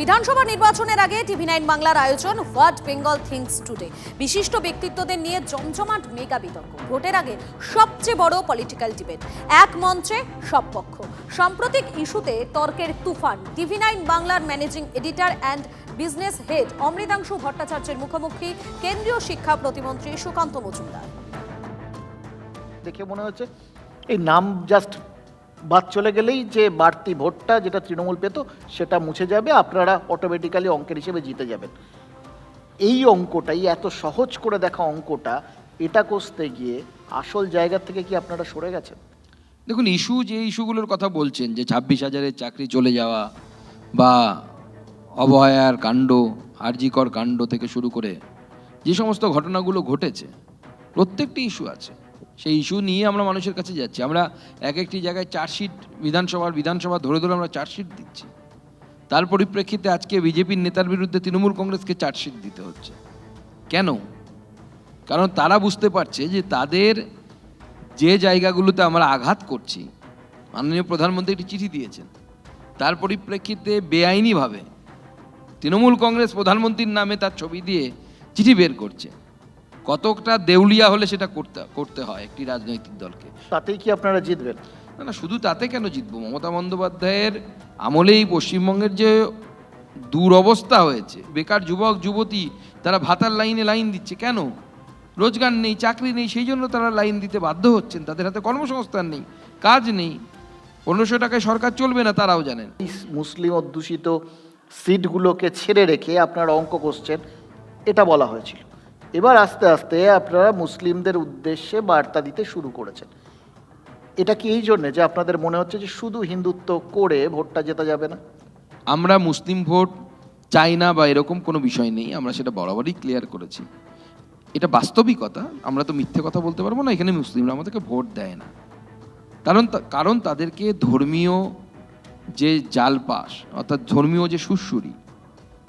বিধানসভা নির্বাচনের আগে টিভি9 বাংলার আয়োজন হোয়াট বেঙ্গল থিংকস টুডে। বিশিষ্ট ব্যক্তিত্বদের নিয়ে জমজমাট মেগা বিতর্ক। ভোটের আগে সবচেয়ে বড় পলিটিক্যাল ডিবেট, এক মঞ্চে সব পক্ষ। সাম্প্রতিক ইস্যুতে তর্কের তুফান। টিভি9 বাংলার managing editor and business head Amritanshu ভট্টাচার্যের মুখোমুখি কেন্দ্রীয় শিক্ষা প্রতিমন্ত্রী সুকান্ত মজুমদার। দেখে মনে হচ্ছে এই নাম জাস্ট বাদ চলে গেলেই যে বাড়তি ভোটটা যেটা তৃণমূল পেত সেটা মুছে যাবে, আপনারা অটোমেটিক্যালি অঙ্কের হিসেবে জিতে যাবেন। এই অঙ্কটাই, এত সহজ করে দেখা অঙ্কটা, এটা কষতে গিয়ে আসল জায়গা থেকে কি আপনারা সরে গেছেন? দেখুন, যে ইস্যুগুলোর কথা বলছেন, যে 26,000-এর চাকরি চলে যাওয়া বা অবহেলার কাণ্ড, আরজিকর কাণ্ড থেকে শুরু করে যে সমস্ত ঘটনাগুলো ঘটেছে, প্রত্যেকটি ইস্যু আছে। সেই ইস্যু নিয়ে আমরা মানুষের কাছে যাচ্ছি। আমরা এক একটি জায়গায় চার্জশিট, বিধানসভা ধরে আমরা চার্জশিট দিচ্ছি। তার পরিপ্রেক্ষিতে আজকে বিজেপির নেতার বিরুদ্ধে তৃণমূল কংগ্রেসকে চার্জশিট দিতে হচ্ছে। কেন? কারণ তারা বুঝতে পারছে যে তাদের যে জায়গাগুলোতে আমরা আঘাত করছি, মাননীয় প্রধানমন্ত্রী একটি চিঠি দিয়েছেন, তার পরিপ্রেক্ষিতে বেআইনিভাবে তৃণমূল কংগ্রেস প্রধানমন্ত্রীর নামে তার ছবি দিয়ে চিঠি বের করছে। কতটা দেউলিয়া হলে সেটা করতে হয় একটি রাজনৈতিক দলকে। তাতেই কি আপনারা জিতবেন? না, শুধু তাতে কেন জিতবো? মমতা বন্দ্যোপাধ্যায়ের আমলেই পশ্চিমবঙ্গের যে দুরবস্থা হয়েছে, বেকার যুবক যুবতী তারা ভাতার লাইন দিচ্ছে। কেন? রোজগার নেই, চাকরি নেই, সেই জন্য তারা লাইন দিতে বাধ্য হচ্ছেন। তাদের হাতে কর্মসংস্থান নেই, কাজ নেই। 1500 টাকায় সরকার চলবে না, তারাও জানেন। মুসলিম অধ্যুষিত সিটগুলোকে ছেড়ে রেখে আপনারা অঙ্ক কষছেন, এটা বলা হয়েছিল। এবার আস্তে আস্তে আপনারা মুসলিমদের উদ্দেশ্যে বার্তা দিতে শুরু করেছেন। এটা কি এই জন্যে যে আপনাদের মনে হচ্ছে যে শুধু হিন্দুত্ব করে ভোটটা জেতা যাবে না? আমরা মুসলিম ভোট চাই না বা এরকম কোনো বিষয় নেই, আমরা সেটা বরাবরই ক্লিয়ার করেছি। এটা বাস্তবিকতা, আমরা তো মিথ্যে কথা বলতে পারবো না। এখানে মুসলিমরা আমাদেরকে ভোট দেয় না, কারণ তাদেরকে ধর্মীয় যে জালপাস, অর্থাৎ ধর্মীয় যে সুড়সুড়ি,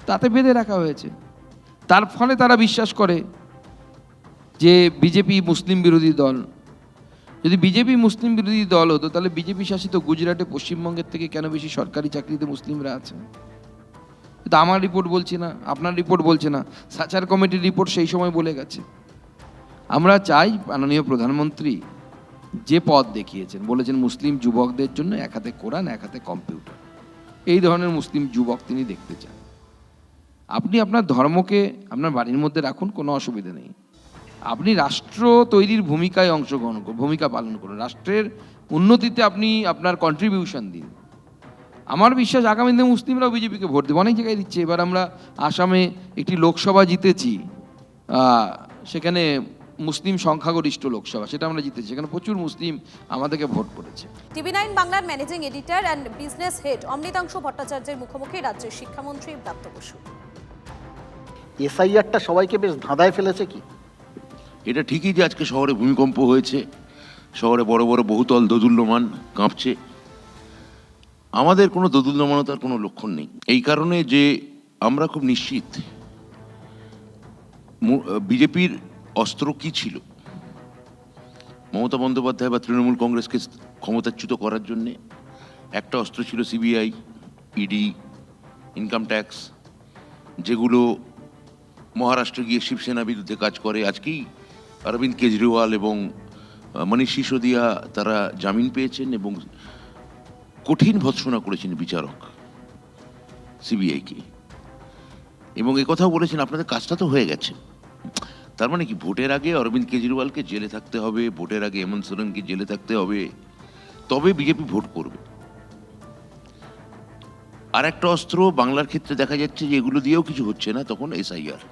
তাতে বেঁধে রাখা হয়েছে। তার ফলে তারা বিশ্বাস করে যে বিজেপি মুসলিম বিরোধী দল। যদি বিজেপি মুসলিম বিরোধী দল হতো, তাহলে বিজেপি শাসিত গুজরাটে পশ্চিমবঙ্গের থেকে কেন বেশি সরকারি চাকরিতে মুসলিমরা আছে? কিন্তু আমার রিপোর্ট বলছি না, আপনার রিপোর্ট বলছে না, সাচার কমিটির রিপোর্ট সেই সময় বলে গেছে। আমরা চাই মাননীয় প্রধানমন্ত্রী যে পথ দেখিয়েছেন, বলেছেন মুসলিম যুবকদের জন্য এক হাতে কোরআন, এক হাতে কম্পিউটার, এই ধরনের মুসলিম যুবক তিনি দেখতে চান। আপনি আপনার ধর্মকে আপনার বাড়ির মধ্যে রাখুন, কোনো অসুবিধা নেই। আপনি রাষ্ট্র তৈরির ভূমিকা পালন করুন, রাষ্ট্রের উন্নতিতে আপনি আপনার কন্ট্রিবিউশন দিন। আমার বিশ্বাস আগামী দিনে মুসলিমরাও বিজেপিকে ভোট দেবে, অনেক জায়গায় দিচ্ছে। এবার আমরা আসামে একটি লোকসভা জিতেছি, সেখানে মুসলিম সংখ্যাগরিষ্ঠ লোকসভা, সেটা আমরা জিতেছি, সেখানে প্রচুর মুসলিম আমাদেরকে ভোট করেছে। টিভি9 বাংলার managing editor and business head Amritanshu ভট্টাচার্যের মুখোমুখি রাজ্যের শিক্ষামন্ত্রী ব্রাত্য বসু। এসআইআরটা সবাইকে বেশ ধাঁধায় ফেলেছে কি? এটা ঠিকই যে আজকে শহরে ভূমিকম্প হয়েছে, শহরে বড় বড় বহুতল দোদুল্যমান কাঁপছে। আমাদের কোনো দোদুল্যমানতার কোনো লক্ষণ নেই, এই কারণে যে আমরা খুব নিশ্চিত বিজেপির অস্ত্র কি ছিল। মমতা বন্দ্যোপাধ্যায় বা তৃণমূল কংগ্রেসকে ক্ষমতাচ্যুত করার জন্যে একটা অস্ত্র ছিল সিবিআই, ইডি, ইনকাম ট্যাক্স, যেগুলো মহারাষ্ট্রে গিয়ে শিবসেনা বিরুদ্ধে কাজ করে। আজকেই অরবিন্দ কেজরিওয়াল এবং মনীষ সিসোদিয়া তারা জামিন পেয়েছেন এবং কঠিন ভৎসনা করেছেন বিচারক সিবিআইকে, এবং একথাও বলেছেন আপনাদের কাজটা তো হয়ে গেছে। তার মানে কি ভোটের আগে অরবিন্দ কেজরিওয়ালকে জেলে থাকতে হবে, ভোটের আগে হেমন্ত সোরেনকে জেলে থাকতে হবে, তবে বিজেপি ভোট করবে। আর একটা অস্ত্র বাংলার ক্ষেত্রে দেখা যাচ্ছে যে এগুলো দিয়েও কিছু হচ্ছে না, তখন এসআইআর।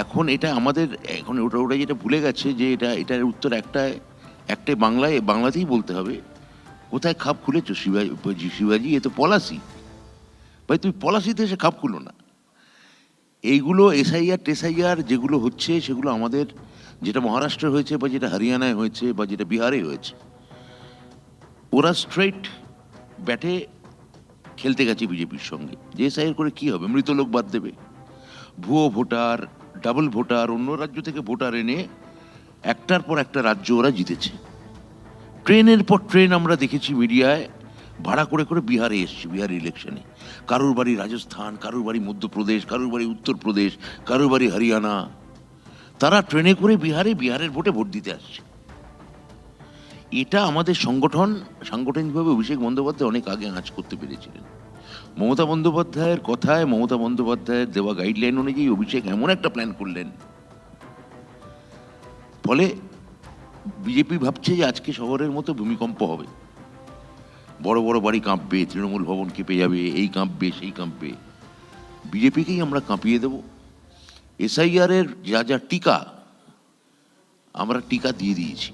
এখন এটা আমাদের এখন ওটা যেটা ভুলে গেছে যে এটার উত্তর একটাই বাংলাতেই বলতে হবে। কোথায় খাপ খুলেছো শিবাজি? এ তো পলাশি ভাই, তুমি পলাশিতে এসে খাপ খুলো না। এইগুলো এসআইআর যেগুলো হচ্ছে, সেগুলো আমাদের যেটা মহারাষ্ট্রে হয়েছে বা যেটা হরিয়ানায় হয়েছে বা যেটা বিহারে হয়েছে, ওরা স্ট্রেট ব্যাটে খেলতে গেছে বিজেপির সঙ্গে। যে এসআইআর করে কি হবে? মৃত লোক বাদ দেবে, ভুয়ো ভোটার, ডাবল ভোটার, অন্য রাজ্য থেকে ভোটার এনে একটার পর একটা রাজ্য ওরা জিতেছে। ট্রেনের পর ট্রেন আমরা দেখেছি মিডিয়ায়, ভাড়া করে করে বিহারে এসছে, বিহার ইলেকশনে। কারুর বাড়ি রাজস্থান, কারুর বাড়ি মধ্যপ্রদেশ, কারুর বাড়ি উত্তরপ্রদেশ, কারুর বাড়ি হরিয়ানা। তারা ট্রেনে করে বিহারের ভোটে ভোট দিতে আসছে। এটা আমাদের সাংগঠনিকভাবে অভিষেক বন্দ্যোপাধ্যায় অনেক আগে আঁচ করতে পেরেছিলেন। মমতা বন্দ্যোপাধ্যায়ের কথায়, মমতা বন্দ্যোপাধ্যায়ের দেওয়া গাইডলাইন অনুযায়ী অভিষেক এমন একটা প্ল্যান করলেন, ফলে বিজেপি ভাবছে যে আজকে শহরের মতো ভূমিকম্প হবে, বড় বড় বাড়ি কাঁপবে, তৃণমূল ভবন কেঁপে যাবে, এই কাঁপবে সেই কাঁপবে। বিজেপিকেই আমরা কাঁপিয়ে দেব। এসআইআর এর যা যা টিকা, আমরা টিকা দিয়ে দিয়েছি।